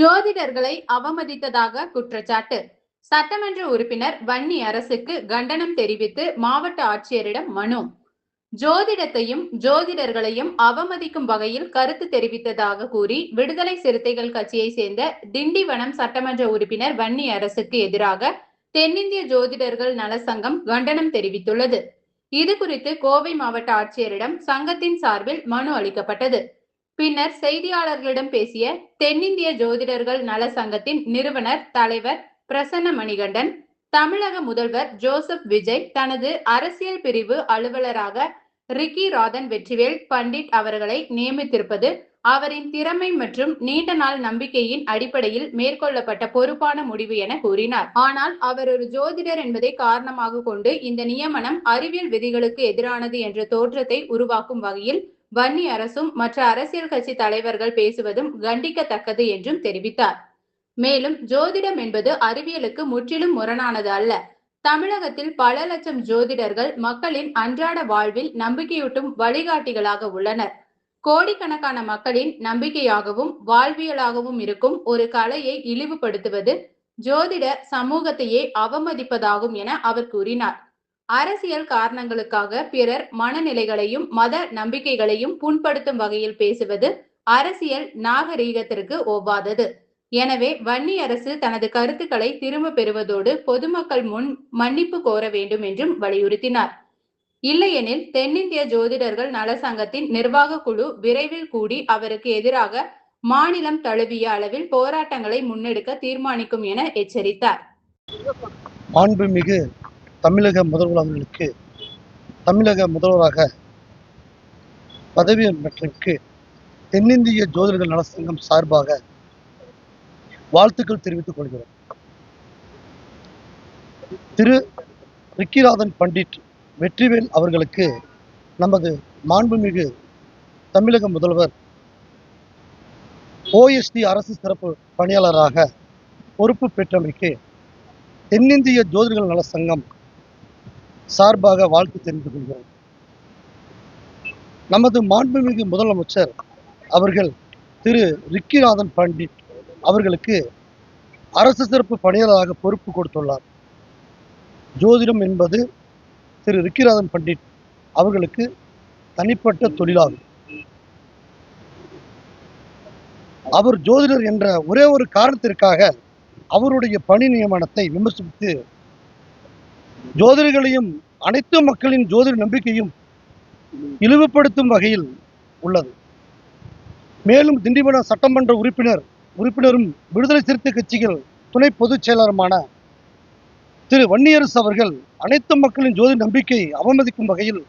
ஜோதிடர்களை அவமதித்ததாக குற்றச்சாட்டு. சட்டமன்ற உறுப்பினர் வன்னி அரசுக்கு கண்டனம் தெரிவித்து மாவட்ட ஆட்சியரிடம் மனு. ஜோதிடத்தையும் ஜோதிடர்களையும் அவமதிக்கும் வகையில் கருத்து தெரிவித்ததாக கூறி விடுதலை சிறுத்தைகள் கட்சியை சேர்ந்த திண்டிவனம் சட்டமன்ற உறுப்பினர் வன்னி அரசுக்கு எதிராக தென்னிந்திய ஜோதிடர்கள் நல சங்கம் கண்டனம் தெரிவித்துள்ளது. இது குறித்து கோவை மாவட்ட ஆட்சியரிடம் சங்கத்தின் சார்பில் மனு அளிக்கப்பட்டது. பின்னர் செய்தியாளர்களிடம் பேசிய தென்னிந்திய ஜோதிடர்கள் நல சங்கத்தின் நிறுவனர் தலைவர் பிரசன்ன மணிகண்டன், தமிழக முதல்வர் ஜோசப் விஜய் தனது அரசியல் பிரிவு அலுவலராக ரிக்கி ராதன் வெற்றிவேல் பண்டிட் அவர்களை நியமித்திருப்பது அவரின் திறமை மற்றும் நீண்ட நாள் நம்பிக்கையின் அடிப்படையில் மேற்கொள்ளப்பட்ட பொறுப்பான முடிவு என கூறினார். ஆனால் அவர் ஒரு ஜோதிடர் என்பதை காரணமாக கொண்டு இந்த நியமனம் அறிவியல் விதிகளுக்கு எதிரானது என்ற தோற்றத்தை உருவாக்கும் வகையில் வன்னி அரசும் மற்ற அரசியல் கட்சி தலைவர்கள் பேசுவதும் கண்டிக்கத்தக்கது என்றும் தெரிவித்தார். மேலும் ஜோதிடம் என்பது அறிவியலுக்கு முற்றிலும் முரணானது அல்ல. தமிழகத்தில் பல லட்சம் ஜோதிடர்கள் மக்களின் அன்றாட வாழ்வில் நம்பிக்கையூட்டும் வழிகாட்டிகளாக உள்ளனர். கோடிக்கணக்கான மக்களின் நம்பிக்கையாகவும் வாழ்வியலாகவும் இருக்கும் ஒரு கலையை இழிவுபடுத்துவது ஜோதிட சமூகத்தையே அவமதிப்பதாகும் என அவர் கூறினார். அரசியல் காரணங்களுக்காக பிறர் மனநிலைகளையும் மத நம்பிக்கைகளையும் புண்படுத்தும் வகையில் பேசுவது அரசியல் நாகரீகத்திற்கு ஒவ்வாதது. எனவே வன்னி அரசு தனது கருத்துக்களை திரும்ப பெறுவதோடு பொதுமக்கள் முன் மன்னிப்பு கோர வேண்டும் என்றும் வலியுறுத்தினார். இல்லையெனில் தென்னிந்திய ஜோதிடர்கள் நல சங்கத்தின் நிர்வாக குழு விரைவில் கூடி அவருக்கு எதிராக மாநிலம் தழுவிய அளவில் போராட்டங்களை முன்னெடுக்க தீர்மானிக்கும் என எச்சரித்தார். மாண்புமிகு தமிழக முதல்வர்களுக்கு தமிழக முதல்வராக பதவியேற்றதற்கு தென்னிந்திய ஜோதிடர்கள் நல சங்கம் சார்பாக வாழ்த்துக்கள் தெரிவித்துக் கொள்கிறோம். திரு ரிக்கிராதன் பண்டிட் வெற்றிவேல் அவர்களுக்கு நமது மாண்புமிகு தமிழக முதல்வர் OSD அரசு சிறப்பு பணியாளராக பொறுப்பு பெற்றமைக்கு தென்னிந்திய ஜோதிடர்கள் நல சங்கம் சார்பாக வாழ்த்து தெரிவித்துக் கொள்கிறோம். நமது மாண்புமிகு முதலமைச்சர் அவர்கள் திரு ரிக்கிராதன் பண்டிட் அவர்களுக்கு அரசு சிறப்பு பணியாளராக பொறுப்பு கொடுத்துள்ளார். ஜோதிடம் என்பது திரு ரிக்கிராதன் பண்டிட் அவர்களுக்கு தனிப்பட்ட தொழிலாகும். அவர் ஜோதிடர் என்ற ஒரே ஒரு காரணத்திற்காக அவருடைய பணி நியமனத்தை விமர்சித்து ஜோதிடர்களையும் அனைத்து மக்களின் ஜோதிட நம்பிக்கையும் இழிவுபடுத்தும் வகையில் உள்ளது. மேலும் திண்டிவனம் சட்டமன்ற உறுப்பினரும் விடுதலை சிறுத்தை கட்சிகள் துணை பொதுச் செயலருமான திரு வன்னியரசு அவர்கள் அனைத்து மக்களின் ஜோதிட நம்பிக்கை அவமதிக்கும் வகையில்